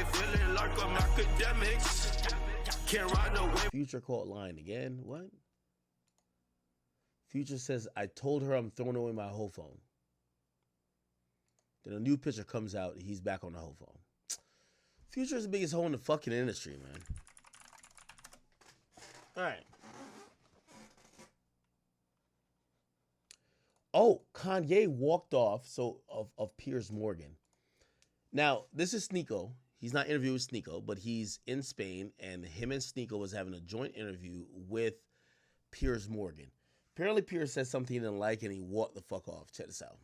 feeling like I'm Akademiks. Can't ride away. Future caught lying again. What? Future says, I told her I'm throwing away my whole phone. Then a new picture comes out. He's back on the whole phone. Future is the biggest hoe in the fucking industry, man. All right. Oh, Kanye walked off of Piers Morgan. Now, this is Sneako. He's not interviewing Sneako, but he's in Spain, and him and Sneako was having a joint interview with Piers Morgan. Apparently, Piers said something he didn't like, and he walked the fuck off. Check this out.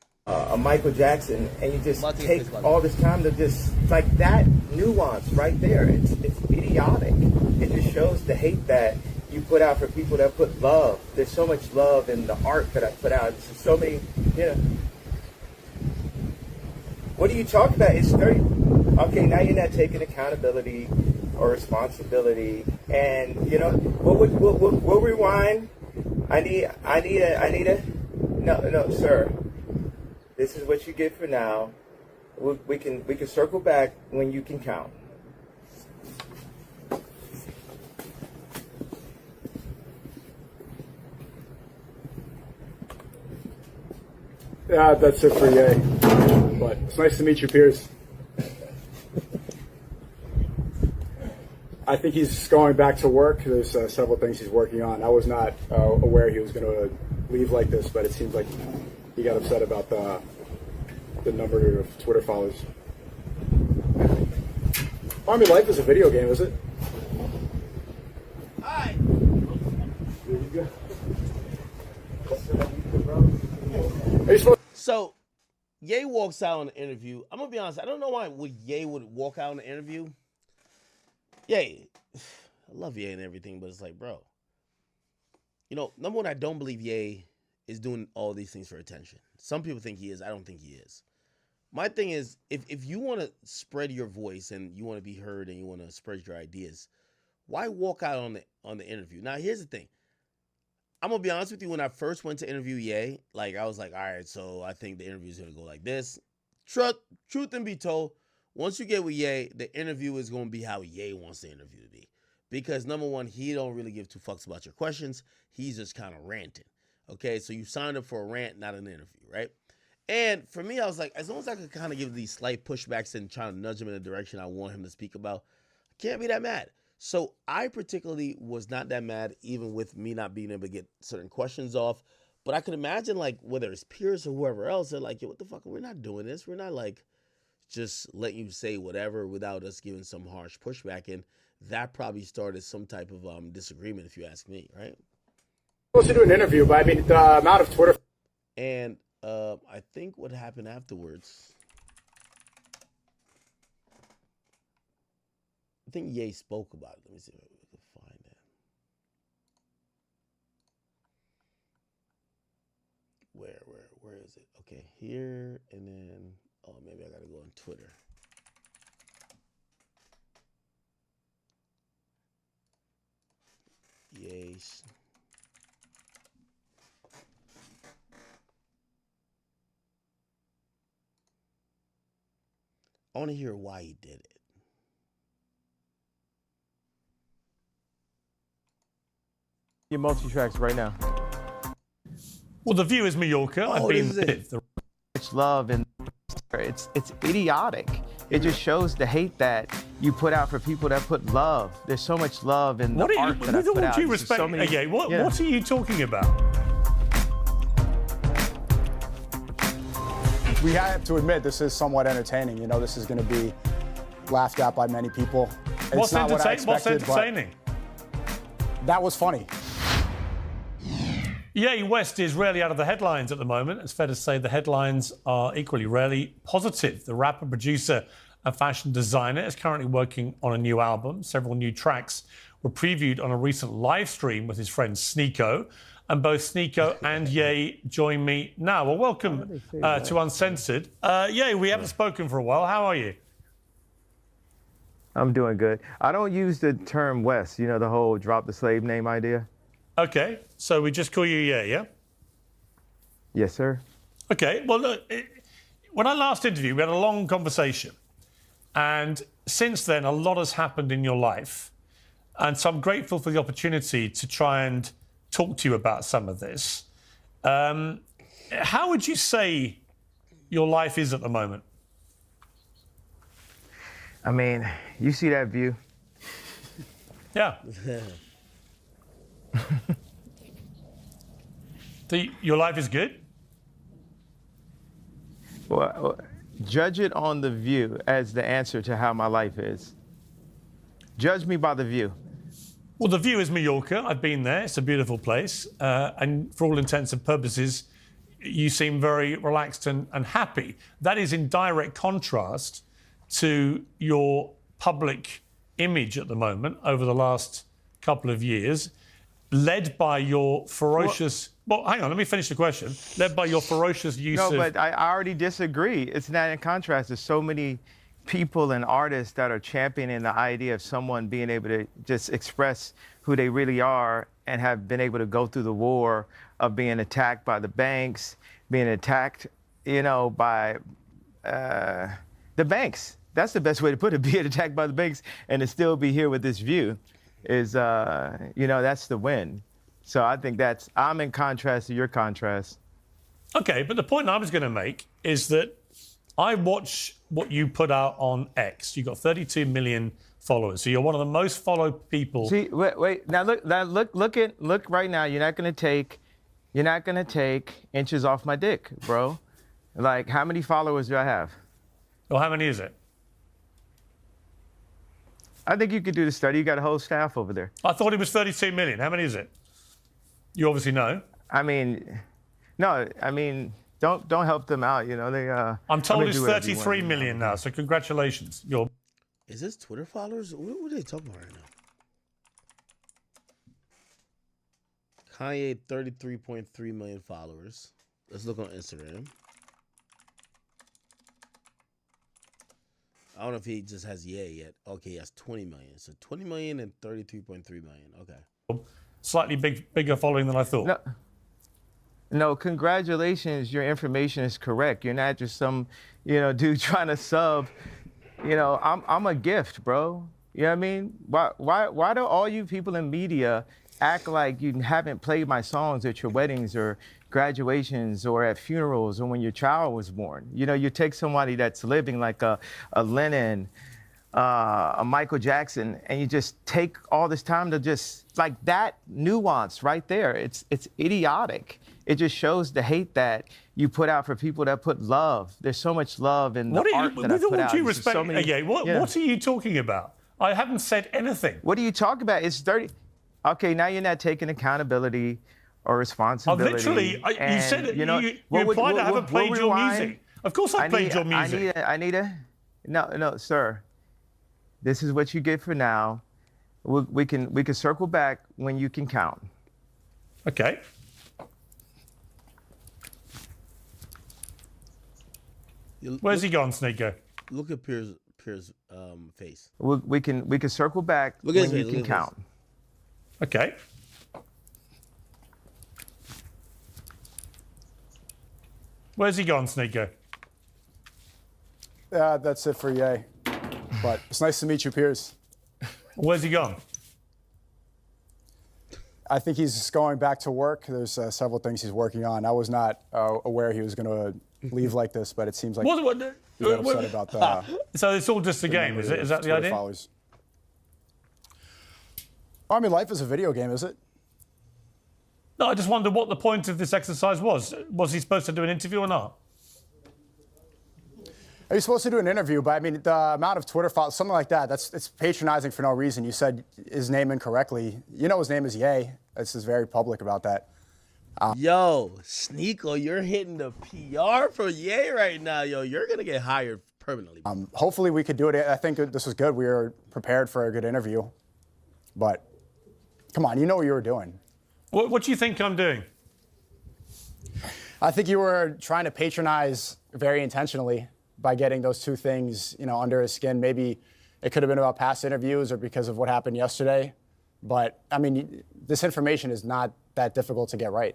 A Michael Jackson, and you just take all this time to just, like, that nuance right there. It's idiotic. It just shows the hate that you put out for people that put love. There's so much love in the art that I put out. There's so many, you know. What are you talking about? It's 30. Okay, now you're not taking accountability or responsibility. And, you know, we'll rewind. I need a, no, sir. This is what you get for now. We can circle back when you can count. Yeah, that's it for Ye. But it's nice to meet you, Piers. I think he's going back to work. There's several things he's working on. I was not aware he was going to leave like this, but it seems like he got upset about the number of Twitter followers. Army Life is a video game, is it? Hi. There you go. So, Ye walks out in the interview. I'm going to be honest. I don't know why Ye would walk out in the interview. Ye, I love Ye and everything, but it's like, bro. You know, number one, I don't believe Ye is doing all these things for attention. Some people think he is. I don't think he is. My thing is, if you want to spread your voice and you want to be heard and you want to spread your ideas, why walk out on the interview? Now, here's the thing. I'm going to be honest with you. When I first went to interview Ye, like, I was like, all right, so I think the interview is going to go like this. Truth and be told, once you get with Ye, the interview is going to be how Ye wants the interview to be. Because, number one, he don't really give two fucks about your questions. He's just kind of ranting. Okay, so you signed up for a rant, not an interview, right? And for me, I was like, as long as I could kind of give these slight pushbacks and try to nudge him in the direction I want him to speak about, I can't be that mad. So I particularly was not that mad, even with me not being able to get certain questions off. But I could imagine, like, whether it's Piers or whoever else, they're like, yo, what the fuck? We're not doing this. We're not, like, just letting you say whatever without us giving some harsh pushback. And that probably started some type of disagreement, if you ask me, right? Supposed to do an interview, but I mean, the amount of Twitter. And I think what happened afterwards, I think Ye spoke about it. Let me see if we can find it. Where is it? Okay, here, and then, oh, maybe I gotta go on Twitter. Yes. I want to hear why he did it. Your multi-tracks right now. Well, the view is Mallorca. I've been the It's love and it's idiotic. It just shows the hate that you put out for people that put love. There's so much love in the art that I put out. With all due respect, what are you talking about? We have to admit this is somewhat entertaining. You know, this is going to be laughed at by many people. What's entertaining? That was funny. Ye West is rarely out of the headlines at the moment. It's fair to say the headlines are equally rarely positive. The rapper, producer, and fashion designer is currently working on a new album. Several new tracks were previewed on a recent live stream with his friend Sneako. And both Sneako and Ye join me now. Well, welcome to Uncensored. Ye, we haven't spoken for a while. How are you? I'm doing good. I don't use the term West, you know, the whole drop the slave name idea. Okay, so we just call you Ye, yeah? Yes, sir. Okay, well, look, when I last interviewed, we had a long conversation. And since then, a lot has happened in your life. And so I'm grateful for the opportunity to try and talk to you about some of this. How would you say your life is at the moment? I mean, you see that view? Yeah. Your life is good? Well, judge it on the view as the answer to how my life is. Judge me by the view. Well, the view is Mallorca. I've been there. It's a beautiful place. And for all intents and purposes, you seem very relaxed and happy. That is in direct contrast to your public image at the moment over the last couple of years, led by your ferocious... Well, hang on, let me finish the question. Led by your ferocious use of... No, but I already disagree. It's not in contrast. There's so many people and artists that are championing the idea of someone being able to just express who they really are and have been able to go through the war of being attacked by the banks, being attacked, by the banks. That's the best way to put it, being attacked by the banks and to still be here with this view is, that's the win. So I think I'm in contrast to your contrast. Okay, but the point I was going to make is that I watch what you put out on X. You've got 32 million followers, so you're one of the most followed people. See, wait. Now look right now. You're not gonna take inches off my dick, bro. Like, how many followers do I have? Well, how many is it? I think you could do the study. You got a whole staff over there. I thought it was 32 million. How many is it? You obviously know. Don't help them out. I'm told it's 33 million now. So congratulations. Is this Twitter followers? What are they talking about right now? Kanye, 33.3 million followers. Let's look on Instagram. I don't know if he just has Ye yet. Okay, he has 20 million. So 20 million and 33.3 million. Okay. Slightly bigger following than I thought. No, congratulations. Your information is correct. You're not just some, dude trying to sub. I'm a gift, bro. You know what I mean? Why do all you people in media act like you haven't played my songs at your weddings or graduations or at funerals or when your child was born? You take somebody that's living like a Lennon, a Michael Jackson, and you just take all this time to just, like, that nuance right there. It's idiotic. It just shows the hate that you put out for people that put love. There's so much love in the art that I put out. With all due respect, so many, what are you talking about? I haven't said anything. What are you talking about? It's 30. Okay, now you're not taking accountability or responsibility. Literally, you said it. You implied I haven't played your music. Of course I played your music. No, sir. This is what you get for now. We can circle back when you can count. Okay. Where's he gone, Sneako? Look at Piers' face. We can circle back when you can count. Okay. Where's he gone, Sneako? That's it for Ye. But it's nice to meet you, Piers. Where's he gone? I think he's going back to work. There's several things he's working on. I was not aware he was going to leave like this, but it seems like he got upset about that. So it's all just a game, is it? Is that the idea? Followers. I mean, life is a video game, is it? No, I just wondered what the point of this exercise was. Was he supposed to do an interview or not? Are you supposed to do an interview? But I mean, the amount of Twitter followers, something like that, it's patronizing for no reason. You said his name incorrectly. You know his name is Ye. This is very public about that. Yo, Sneako, you're hitting the PR for Ye right now. Yo, you're going to get hired permanently. Hopefully we could do it. I think this was good. We were prepared for a good interview. But come on, you know what you were doing. What do you think I'm doing? I think you were trying to patronize very intentionally by getting those two things, under his skin. Maybe it could have been about past interviews or because of what happened yesterday. But, I mean, this information is not that difficult to get right.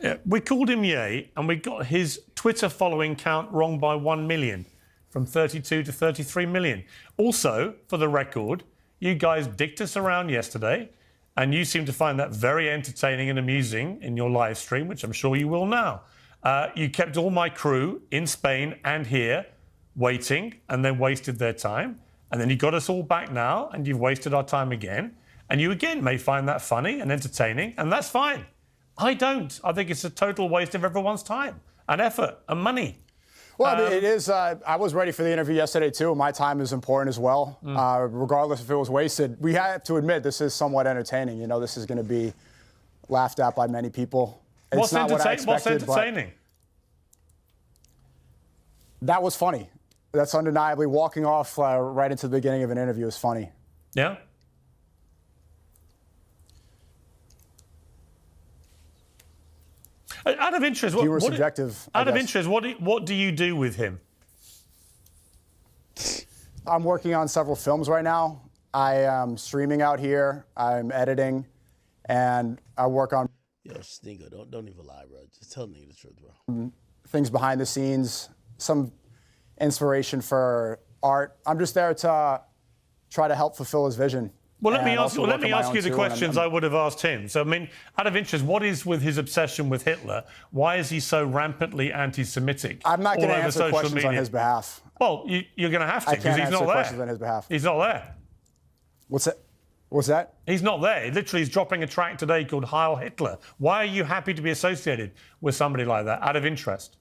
Yeah, we called him Ye, and we got his Twitter following count wrong by 1 million, from 32 to 33 million. Also, for the record, you guys dicked us around yesterday, and you seem to find that very entertaining and amusing in your live stream, which I'm sure you will now. You kept all my crew in Spain and here waiting, and then wasted their time. And then you got us all back now, and you've wasted our time again. And you again may find that funny and entertaining, and that's fine. I don't. I think it's a total waste of everyone's time and effort and money. Well, I mean, it is. I was ready for the interview yesterday, too. My time is important as well. Regardless if it was wasted, we have to admit this is somewhat entertaining. You know, this is going to be laughed at by many people. It's not what I expected, what's entertaining? That was funny. That's undeniably walking off right into the beginning of an interview is funny. Yeah? Out of interest, You were subjective. Out of interest, what do you do with him? I'm working on several films right now. I am streaming out here. I'm editing, and I work on Yo, Sneako, don't even lie, bro. Just tell me the truth, bro. things behind the scenes, some inspiration for art. I'm just there to try to help fulfill his vision. Well, let me ask you the too, questions I would have asked him. So, I mean, out of interest, what is with his obsession with Hitler? Why is he so rampantly anti-Semitic? I'm not going to answer questions media? on his behalf. Well, you're going to have to, I because can't he's answer not questions on there. his behalf. He's not there. What's that? What's that? He's not there. Literally, he's dropping a track today called Heil Hitler. Why are you happy to be associated with somebody like that, out of interest?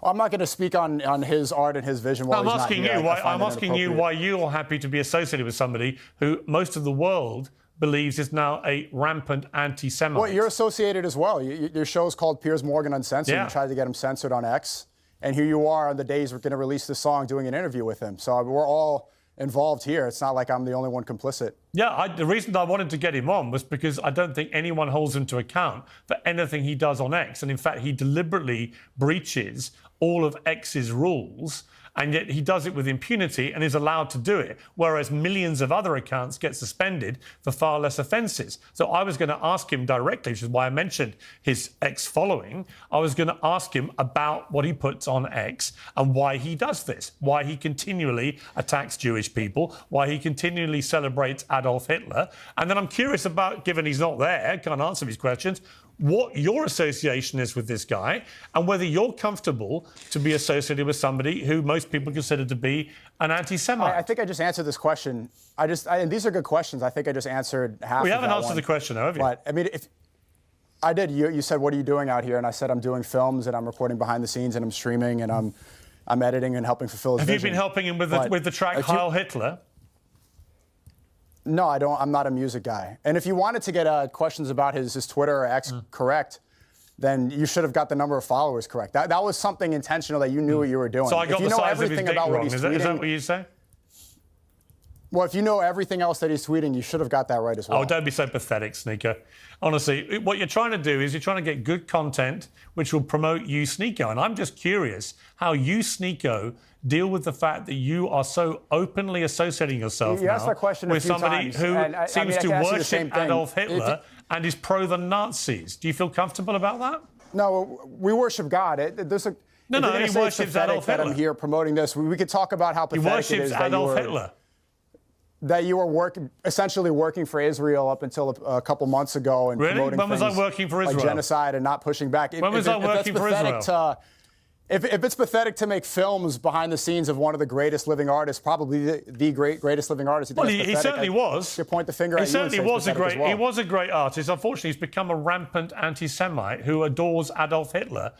I'm not going to speak on his art and his vision while I'm he's not asking here. you. I'm asking you inappropriate. why you're happy to be associated with somebody who most of the world believes is now a rampant anti-Semite. Well, you're associated as well. Your show's called Piers Morgan Uncensored. Yeah. You tried to get him censored on X. And here you are on the days we're going to release this song doing an interview with him. So we're all involved here. It's not like I'm the only one complicit. Yeah, the reason I wanted to get him on was because I don't think anyone holds him to account for anything he does on X. And in fact, he deliberately breaches all of X's rules, and yet he does it with impunity and is allowed to do it, whereas millions of other accounts get suspended for far less offences. So I was going to ask him directly, which is why I mentioned his X following. I was going to ask him about what he puts on X and why he does this, why he continually attacks Jewish people, why he continually celebrates Adolf Hitler. And then I'm curious about, given he's not there, can't answer these questions, what your association is with this guy and whether you're comfortable to be associated with somebody who most people consider to be an anti-Semite. I think I just answered this question. And these are good questions. I think I just answered half of We haven't that answered one. the question, have you? But, I mean, if I did. You said, what are you doing out here? And I said, I'm doing films and I'm recording behind the scenes and I'm streaming and I'm editing and helping fulfill his Have vision. you been helping him with the track Heil Hitler? No, I don't. I'm not a music guy. And if you wanted to get questions about his Twitter or X correct, then you should have got the number of followers correct. That was something intentional that you knew what you were doing. So I got if you the know size of his everything dick about wrong. what he's Is tweeting, that what you say? Well, if you know everything else that he's tweeting, you should have got that right as well. Oh, don't be so pathetic, Sneako. Honestly, what you're trying to do is you're trying to get good content which will promote you, Sneako. And I'm just curious how you, Sneako, deal with the fact that you are so openly associating yourself You asked that question with a few somebody times, who and I seems mean, to I can ask you the same worship thing. Adolf Hitler and is pro the Nazis. Do you feel comfortable about that? No, we worship God. There's a No, if no, you're gonna he say worships it's pathetic Adolf that Hitler. I'm here promoting this. We could talk about how He pathetic it worships is that Adolf you were, Hitler. that you were essentially working for Israel up until a couple months ago and Really? promoting When was I things working for Israel? like genocide and not pushing back. When was I working for Israel? If it's pathetic to make films behind the scenes of one of the greatest living artists, probably the greatest living artist. Well, he certainly was. You point the finger He at you and certainly say it's was a pathetic great. as He well. was a great artist. Unfortunately, he's become a rampant anti-Semite who adores Adolf Hitler,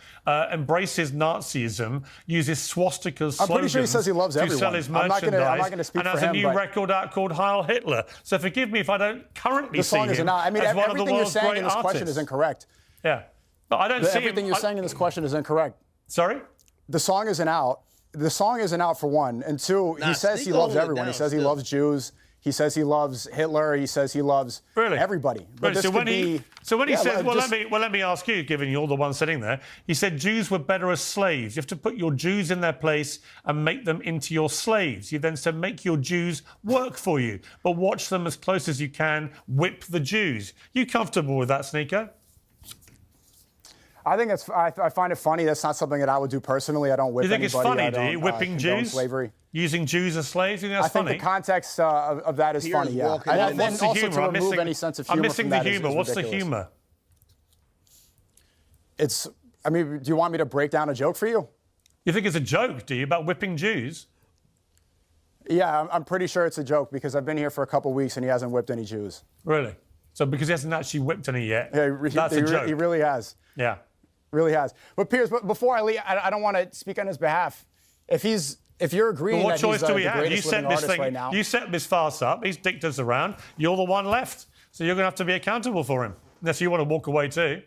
embraces Nazism, uses swastika slogans. I'm pretty sure he says he loves to everyone. sell his I'm not merchandise, gonna speak and for has a him, new but- record out called Heil Hitler. So forgive me if I don't currently The see song is him not. I mean, as one of the everything you're world's saying great in this question artists. is incorrect. Yeah, but I don't see Everything him. you're saying in this question is incorrect. Sorry. The song isn't out. The song isn't out for one. And two, he says he Sneako loves hold it everyone. He down says he still. loves Jews. He says he loves Hitler. He says he loves everybody. But Really? this So when could he be, says, just- let me ask you, given you're the one sitting there, he said Jews were better as slaves. You have to put your Jews in their place and make them into your slaves. You then said make your Jews work for you, but watch them as close as you can. Whip the Jews. You comfortable with that, Sneako? I think I find it funny. That's not something that I would do personally. I don't whip You think anybody. it's funny, do you? Whipping condone Jews? slavery. Using Jews as slaves? You think that's I think funny? the context of that is Piers funny, yeah. walking I in. What's the also humor? to I'm remove missing, any sense of humor I'm missing from the that is humor. What's the ridiculous. humor? I mean, do you want me to break down a joke for you? You think it's a joke, do you, about whipping Jews? Yeah, I'm pretty sure it's a joke because I've been here for a couple weeks and he hasn't whipped any Jews. Really? So because he hasn't actually whipped any yet, Yeah, that's a joke. He really has. Yeah. Really has. But Piers, before I leave, I don't want to speak on his behalf. If you're agreeing But what that choice he's do we the have? You greatest set living this artist thing. right now, You set this farce up. He's dicked us around. You're the one left, so you're going to have to be accountable for him. Unless you want to walk away too.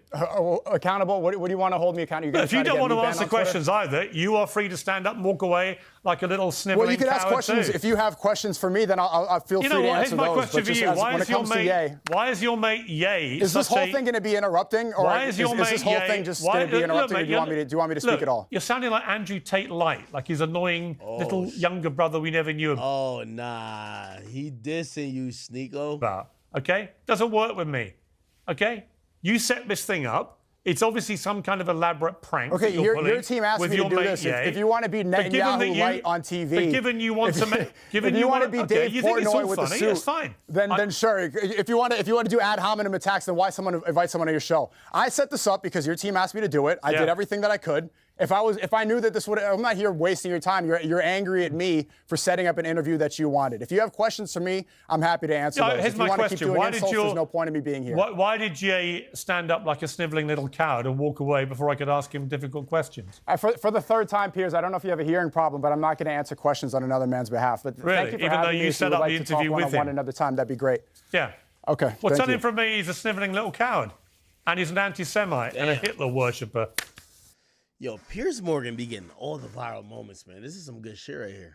accountable? What do you want to hold me accountable? If you don't want to answer questions either, you are free to stand up and walk away like a little sniveling Well, you can ask coward questions. too. If you have questions for me, then I'll feel You free know to what? answer Here's my those. question But for just you. Why is your mate Ye? Is this whole thing going to be interrupting, or Why is your mate this whole Ye? thing just going to be interrupting? Or do you want me to speak look, at all? You're sounding like Andrew Tate Light, like his annoying little younger brother we never knew about. Oh, nah. He dissing you, Sneako. Okay? Doesn't work with me. Okay? You set this thing up. It's obviously some kind of elaborate prank. Okay, that you're your team asked with me to your do mate this. Ye. If you want to be Netanyahu light on TV, But given you want to, if you want to be Dave you think it's Portnoy all with the funny, suit, that's fine. Then sure. If you want to do ad hominem attacks, then why invite someone on your show? I set this up because your team asked me to do it. I did everything that I could. If I knew that this would, I'm not here wasting your time. You're angry at me for setting up an interview that you wanted. If you have questions for me, I'm happy to answer those. Here's If you my want question. to keep doing insults, there's no point in me being here. Why did Ye stand up like a sniveling little coward and walk away before I could ask him difficult questions? For the third time, Piers, I don't know if you have a hearing problem, but I'm not going to answer questions on another man's behalf. But Really? thank you for Even though having me. you If set would up like the to talk interview with one-on-one him. another time, that'd be great. Yeah. Okay. Well, thank tell you. him from me he's a sniveling little coward. And he's an anti-Semite and a Hitler worshipper. Yo, Piers Morgan be getting all the viral moments, man. This is some good shit right here.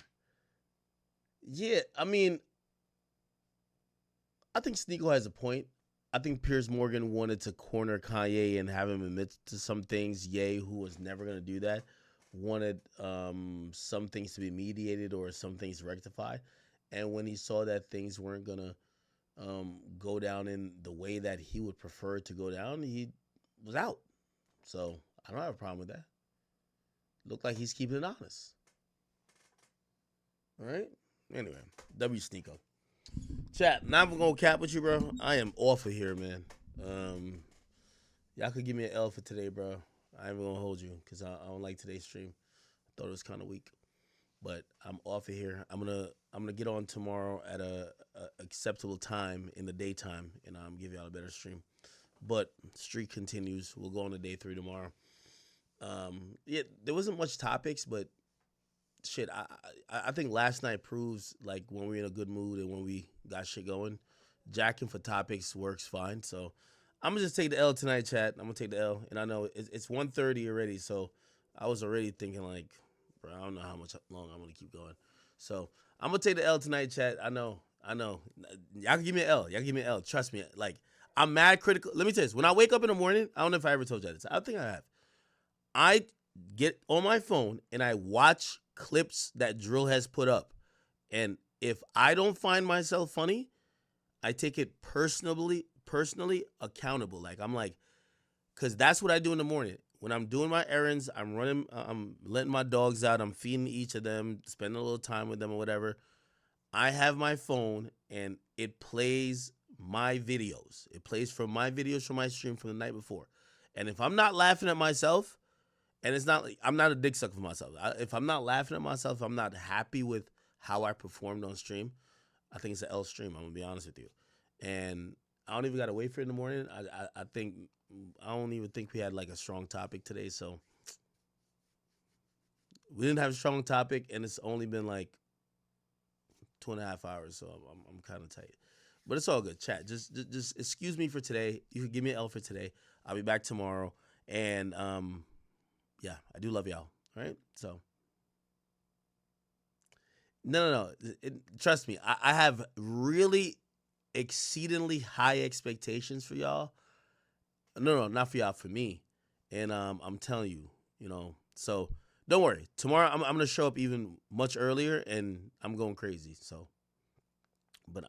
Yeah, I mean, I think Sneako has a point. I think Piers Morgan wanted to corner Kanye and have him admit to some things. Ye, who was never going to do that, wanted some things to be mediated or some things rectified. And when he saw that things weren't going to go down in the way that he would prefer it to go down, he was out. So I don't have a problem with that. Look like he's keeping it honest. All right? Anyway, W Sneako. Chat, now I'm going to cap with you, bro. I am off of here, man. Y'all could give me an L for today, bro. I ain't going to hold you because I don't like today's stream. I thought it was kind of weak. But I'm off of here. I'm gonna get on tomorrow at a acceptable time in the daytime, and I'm give y'all a better stream. But streak continues. We'll go on to day 3 tomorrow. Yeah, there wasn't much topics, but shit, I think last night proves like when we're in a good mood and when we got shit going, jacking for topics works fine. So I'm gonna just take the L tonight, chat. I'm gonna take the L, and I know it's 1:30 already, so I was already thinking like, bro, I don't know how much long I'm gonna keep going. So I'm gonna take the L tonight, chat. I know. Y'all can give me an L. Y'all give me an L. Trust me. Like, I'm mad critical. Let me tell you this. When I wake up in the morning, I don't know if I ever told you this. I think I have. I get on my phone and I watch clips that Drill has put up. And if I don't find myself funny, I take it personally accountable. Like, I'm like, because that's what I do in the morning. When I'm doing my errands, I'm letting my dogs out, I'm feeding each of them, spending a little time with them or whatever. I have my phone and it plays my videos. It plays from my videos from my stream from the night before. And if I'm not laughing at myself, and it's not like I'm not a dick sucker for myself. If I'm not laughing at myself, I'm not happy with how I performed on stream, I think it's an L stream. I'm going to be honest with you. And I don't even got to wait for it in the morning. I don't even think we had like a strong topic today. So we didn't have a strong topic, and it's only been like 2.5 hours. So I'm kind of tight, but it's all good. Chat, just excuse me for today. You can give me an L for today. I'll be back tomorrow. And yeah, I do love y'all. All right. So no. Trust me. I have really exceedingly high expectations for y'all. No, not for y'all, for me. And I'm telling you, so don't worry. Tomorrow I'm gonna show up even much earlier, and I'm going crazy. So, but